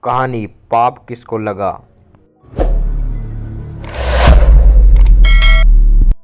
कहानी पाप किसको लगा।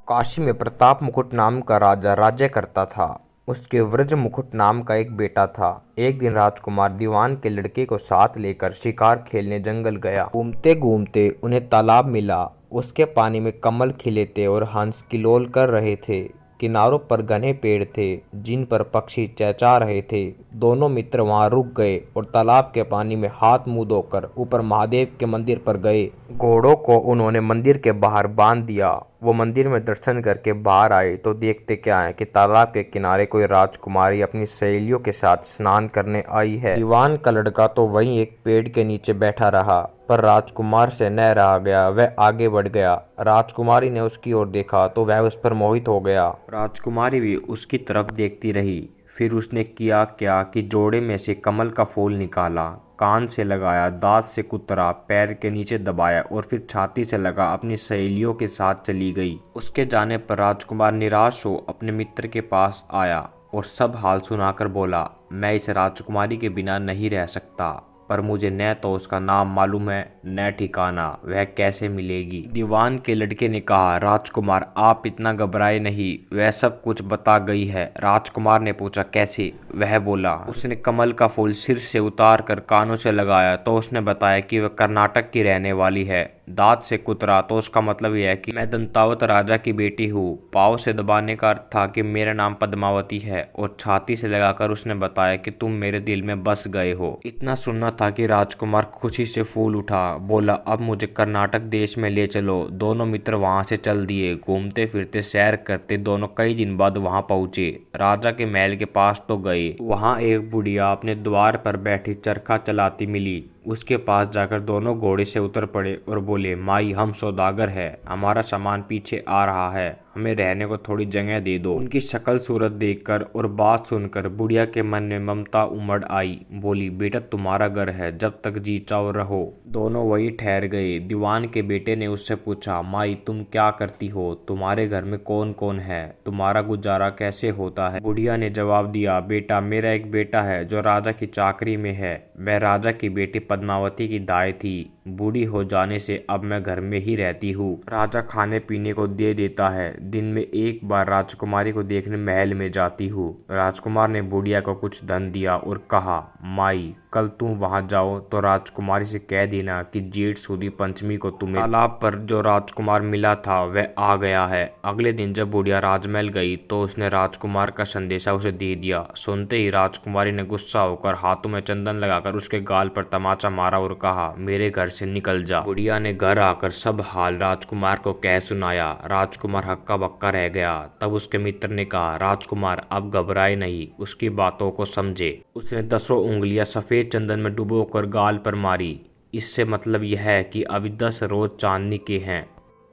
काशी में प्रताप मुकुट नाम का राजा राज्य करता था। उसके वृज मुकुट नाम का एक बेटा था। एक दिन राजकुमार दीवान के लड़के को साथ लेकर शिकार खेलने जंगल गया। घूमते घूमते उन्हें तालाब मिला। उसके पानी में कमल खिले थे और हंस किलोल कर रहे थे। किनारों पर घने पेड़ थे जिन पर पक्षी चहचहा रहे थे। दोनों मित्र वहां रुक गए और तालाब के पानी में हाथ मुंह धोकर ऊपर महादेव के मंदिर पर गए। घोड़ों को उन्होंने मंदिर के बाहर बांध दिया। वो मंदिर में दर्शन करके बाहर आए तो देखते क्या है कि तालाब के किनारे कोई राजकुमारी अपनी सहेलियों के साथ स्नान करने आई है। दीवान का लड़का तो वहीं एक पेड़ के नीचे बैठा रहा, पर राजकुमार से न रहा गया। वह आगे बढ़ गया। राजकुमारी ने उसकी ओर देखा तो वह उस पर मोहित हो गया। राजकुमारी भी उसकी तरफ देखती रही। फिर उसने किया क्या कि जोड़े में से कमल का फूल निकाला, कान से लगाया, दांत से कुतरा, पैर के नीचे दबाया और फिर छाती से लगा अपनी सहेलियों के साथ चली गई। उसके जाने पर राजकुमार निराश हो अपने मित्र के पास आया और सब हाल सुनाकर बोला, मैं इस राजकुमारी के बिना नहीं रह सकता, पर मुझे न तो उसका नाम मालूम है न ठिकाना, वह कैसे मिलेगी। दीवान के लड़के ने कहा, राजकुमार आप इतना घबराए नहीं, वह सब कुछ बता गई है। राजकुमार ने पूछा, कैसे? वह बोला, उसने कमल का फूल सिर से उतार कर कानों से लगाया तो उसने बताया कि वह कर्नाटक की रहने वाली है। दांत से कुतरा तो उसका मतलब यह है कि मैं दंतावत राजा की बेटी हूँ। पाँव से दबाने का अर्थ था कि मेरा नाम पद्मावती है। और छाती से लगाकर उसने बताया कि तुम मेरे दिल में बस गए हो। इतना सुनना था कि राजकुमार खुशी से फूल उठा। बोला, अब मुझे कर्नाटक देश में ले चलो। दोनों मित्र वहां से चल दिए। घूमते फिरते सैर करते दोनों कई दिन बाद वहां पहुंचे। राजा के महल के पास तो गए। वहां एक बुढ़िया अपने द्वार पर बैठी चरखा चलाती मिली। उसके पास जाकर दोनों घोड़े से उतर पड़े और बोले, माई हम सौदागर है, हमारा सामान पीछे आ रहा है, हमें रहने को थोड़ी जगह दे दो। उनकी शक्ल सूरत देखकर और बात सुनकर बुढ़िया के मन में ममता उमड़ आई। बोली, बेटा तुम्हारा घर है, जब तक जी चाहो रहो। दोनों वही ठहर गए। दीवान के बेटे ने उससे पूछा, माई तुम क्या करती हो, तुम्हारे घर में कौन कौन है, तुम्हारा गुजारा कैसे होता है? बुढ़िया ने जवाब दिया, बेटा मेरा एक बेटा है जो राजा की चाकरी में है। वह राजा की बेटी पद्मावती की दाई थी। बूढ़ी हो जाने से अब मैं घर में ही रहती हूँ। राजा खाने पीने को दे देता है। दिन में एक बार राजकुमारी को देखने महल में जाती हूँ। राजकुमार ने बुढ़िया को कुछ धन दिया और कहा, माई कल तुम वहां जाओ तो राजकुमारी से कह देना कि जेठ सुदी पंचमी को तुम्हें तालाब पर जो राजकुमार मिला था वह आ गया है। अगले दिन जब बुढ़िया राजमहल गई तो उसने राजकुमार का संदेशा उसे दे दिया। सुनते ही राजकुमारी ने गुस्सा होकर हाथों में चंदन लगाकर उसके गाल पर तमाचा मारा और कहा, मेरे घर से निकल जा। बुढ़िया ने घर आकर सब हाल राजकुमार को कह सुनाया। राजकुमार हक्का बक्का रह गया। तब उसके मित्र ने कहा, राजकुमार अब घबराए नहीं, उसकी बातों को समझे। उसने 10 उंगलियां सफेद चंदन में डुबोकर गाल पर मारी। इससे मतलब यह है कि अभी 10 रोज चांदनी के हैं।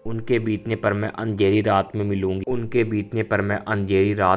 उनके बीतने पर मैं अंधेरी रात में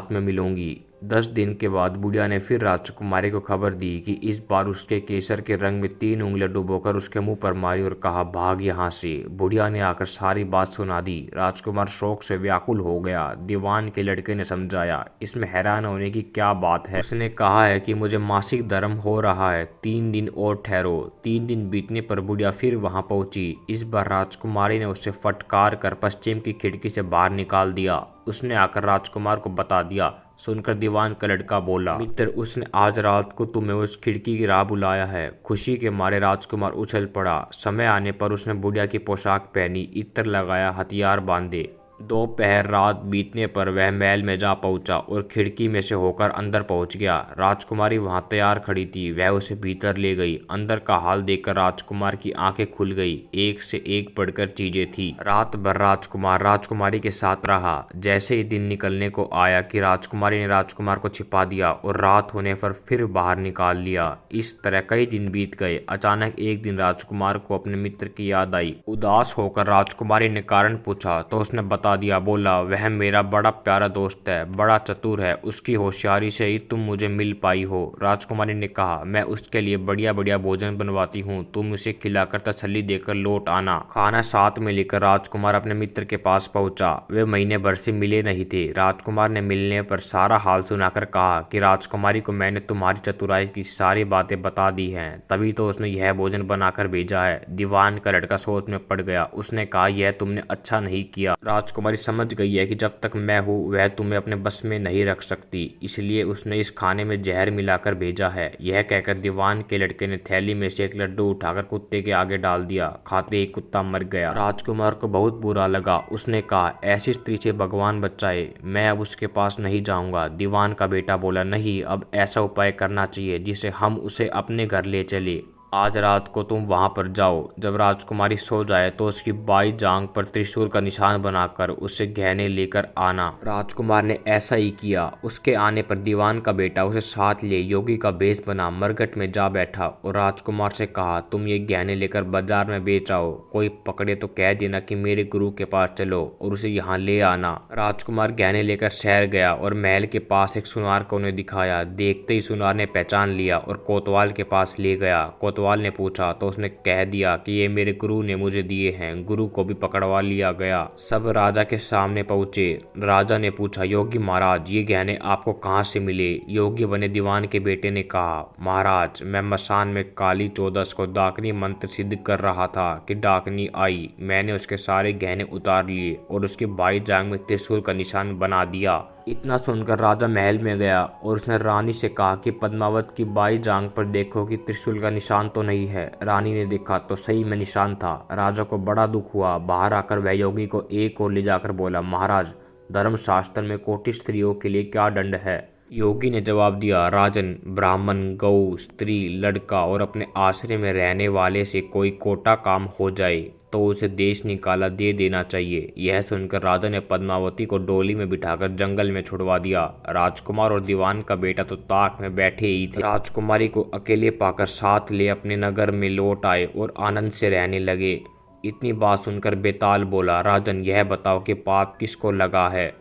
मिलूंगी। 10 दिन के बाद बुढ़िया ने फिर राजकुमारी को खबर दी कि इस बार उसके केसर के रंग में 3 उंगलियां डुबोकर उसके मुंह पर मारी और कहा, भाग यहाँ से। बुढ़िया ने आकर सारी बात सुना दी। राजकुमार शोक से व्याकुल हो गया। दीवान के लड़के ने समझाया, इसमें हैरान होने की क्या बात है। उसने कहा है कि मुझे मासिक धर्म हो रहा है, 3 दिन और ठहरो। 3 दिन बीतने पर बुढ़िया फिर वहां पहुंची। इस बार राजकुमारी ने उसे फटकार कर पश्चिम की खिड़की से बाहर निकाल दिया। उसने आकर राजकुमार को बता दिया। सुनकर दीवान का लड़का बोला, मित्र उसने आज रात को तुम्हें उस खिड़की की राह बुलाया है। खुशी के मारे राजकुमार उछल पड़ा। समय आने पर उसने बुढ़िया की पोशाक पहनी, इत्र लगाया, हथियार बांधे। दोपहर रात बीतने पर वह महल में जा पहुंचा और खिड़की में से होकर अंदर पहुंच गया। राजकुमारी वहां तैयार खड़ी थी। वह उसे भीतर ले गई। अंदर का हाल देखकर राजकुमार की आंखें खुल गई। एक से एक बढ़कर चीजें थी। रात भर राजकुमार राजकुमारी के साथ रहा। जैसे ही दिन निकलने को आया कि राजकुमारी ने राजकुमार को छिपा दिया और रात होने पर फिर बाहर निकाल लिया। इस तरह कई दिन बीत गए। अचानक एक दिन राजकुमार को अपने मित्र की याद आई। उदास होकर राजकुमारी ने कारण पूछा तो उसने बताया बता दिया। बोला, वह मेरा बड़ा प्यारा दोस्त है, बड़ा चतुर है, उसकी होशियारी से ही तुम मुझे मिल पाई हो। राजकुमारी ने कहा, मैं उसके लिए बढ़िया बढ़िया भोजन बनवाती हूँ, तुम उसे खिलाकर तसल्ली देकर लौट आना। खाना साथ में लेकर राजकुमार अपने मित्र के पास पहुंचा। वे महीने भर से मिले नहीं थे। राजकुमार ने मिलने पर सारा हाल सुनाकर कहा कि राजकुमारी को मैंने तुम्हारी चतुराई की सारी बातें बता दी हैं, तभी तो उसने यह भोजन बनाकर भेजा है। दीवान का लड़का सोच में पड़ गया। उसने कहा, यह तुमने अच्छा नहीं किया। राजकुमारी समझ गई है कि जब तक मैं हूँ वह तुम्हें अपने बस में नहीं रख सकती, इसलिए उसने इस खाने में जहर मिलाकर भेजा है। यह कहकर दीवान के लड़के ने थैली में से एक लड्डू उठाकर कुत्ते के आगे डाल दिया। खाते ही कुत्ता मर गया। राजकुमार को बहुत बुरा लगा। उसने कहा, ऐसी स्त्री से भगवान बचाए, मैं अब उसके पास नहीं जाऊंगा। दीवान का बेटा बोला, नहीं, अब ऐसा उपाय करना चाहिए जिससे हम उसे अपने घर ले चले। आज रात को तुम वहां पर जाओ। जब राजकुमारी सो जाए तो उसकी बाई जांघ पर त्रिशूल का निशान बनाकर उसे गहने लेकर आना। राजकुमार ने ऐसा ही किया। उसके आने पर दीवान का बेटा उसे साथ ले योगी का भेष बना मरघट में जा बैठा और राजकुमार से कहा, तुम ये गहने लेकर बाजार में बेच आओ, कोई पकड़े तो कह देना कि मेरे गुरु के पास चलो और उसे यहाँ ले आना। राजकुमार गहने लेकर शहर गया और महल के पास एक सुनार को उन्हें दिखाया। देखते ही सुनार ने पहचान लिया और कोतवाल के पास ले गया। कोतवाल ने पूछा तो उसने कह दिया कि ये मेरे गुरु ने मुझे दिए हैं। गुरु को भी पकड़वा लिया गया। सब राजा के सामने पहुंचे। राजा ने पूछा, योगी महाराज, ये गहने आपको कहाँ से मिले? योगी बने दीवान के बेटे ने कहा, महाराज, मैं मसान में काली चौदस को डाकनी मंत्र सिद्ध कर रहा था कि डाकनी आई। मैंने उसके सारे गहने उतार लिए और उसके बाई जांघ में त्रिशूल का निशान बना दिया। इतना सुनकर राजा महल में गया और उसने रानी से कहा कि पद्मावत की बाई जांघ पर देखो कि त्रिशूल का निशान तो नहीं है। रानी ने देखा तो सही में निशान था। राजा को बड़ा दुख हुआ। बाहर आकर वह योगी को एक ओर ले जाकर बोला, महाराज, धर्मशास्त्र में कोटि स्त्रियों के लिए क्या दंड है? योगी ने जवाब दिया, राजन, ब्राह्मण, गौ, स्त्री, लड़का और अपने आश्रय में रहने वाले से कोई कोटा काम हो जाए तो उसे देश निकाला दे देना चाहिए। यह सुनकर राजा ने पद्मावती को डोली में बिठाकर जंगल में छुड़वा दिया। राजकुमार और दीवान का बेटा तो ताक में बैठे ही थे। राजकुमारी को अकेले पाकर साथ ले अपने नगर में लौट आए और आनंद से रहने लगे। इतनी बात सुनकर बेताल बोला, राजन, यह बताओ कि पाप किसको लगा है?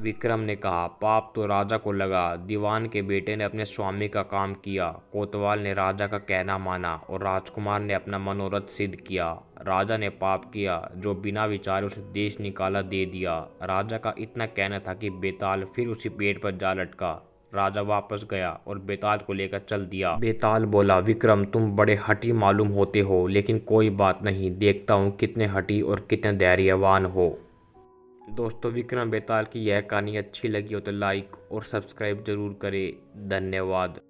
विक्रम ने कहा, पाप तो राजा को लगा। दीवान के बेटे ने अपने स्वामी का काम किया। कोतवाल ने राजा का कहना माना और राजकुमार ने अपना मनोरथ सिद्ध किया। राजा ने पाप किया जो बिना विचारे उसे देश निकाला दे दिया। राजा का इतना कहना था कि बेताल फिर उसी पेड़ पर जा लटका। राजा वापस गया और बेताल को लेकर चल दिया। बेताल बोला, विक्रम, तुम बड़े हठी मालूम होते हो, लेकिन कोई बात नहीं, देखता हूँ कितने हठी और कितने धैर्यवान हो। दोस्तों, विक्रम बेताल की यह कहानी अच्छी लगी हो तो लाइक और सब्सक्राइब जरूर करें। धन्यवाद।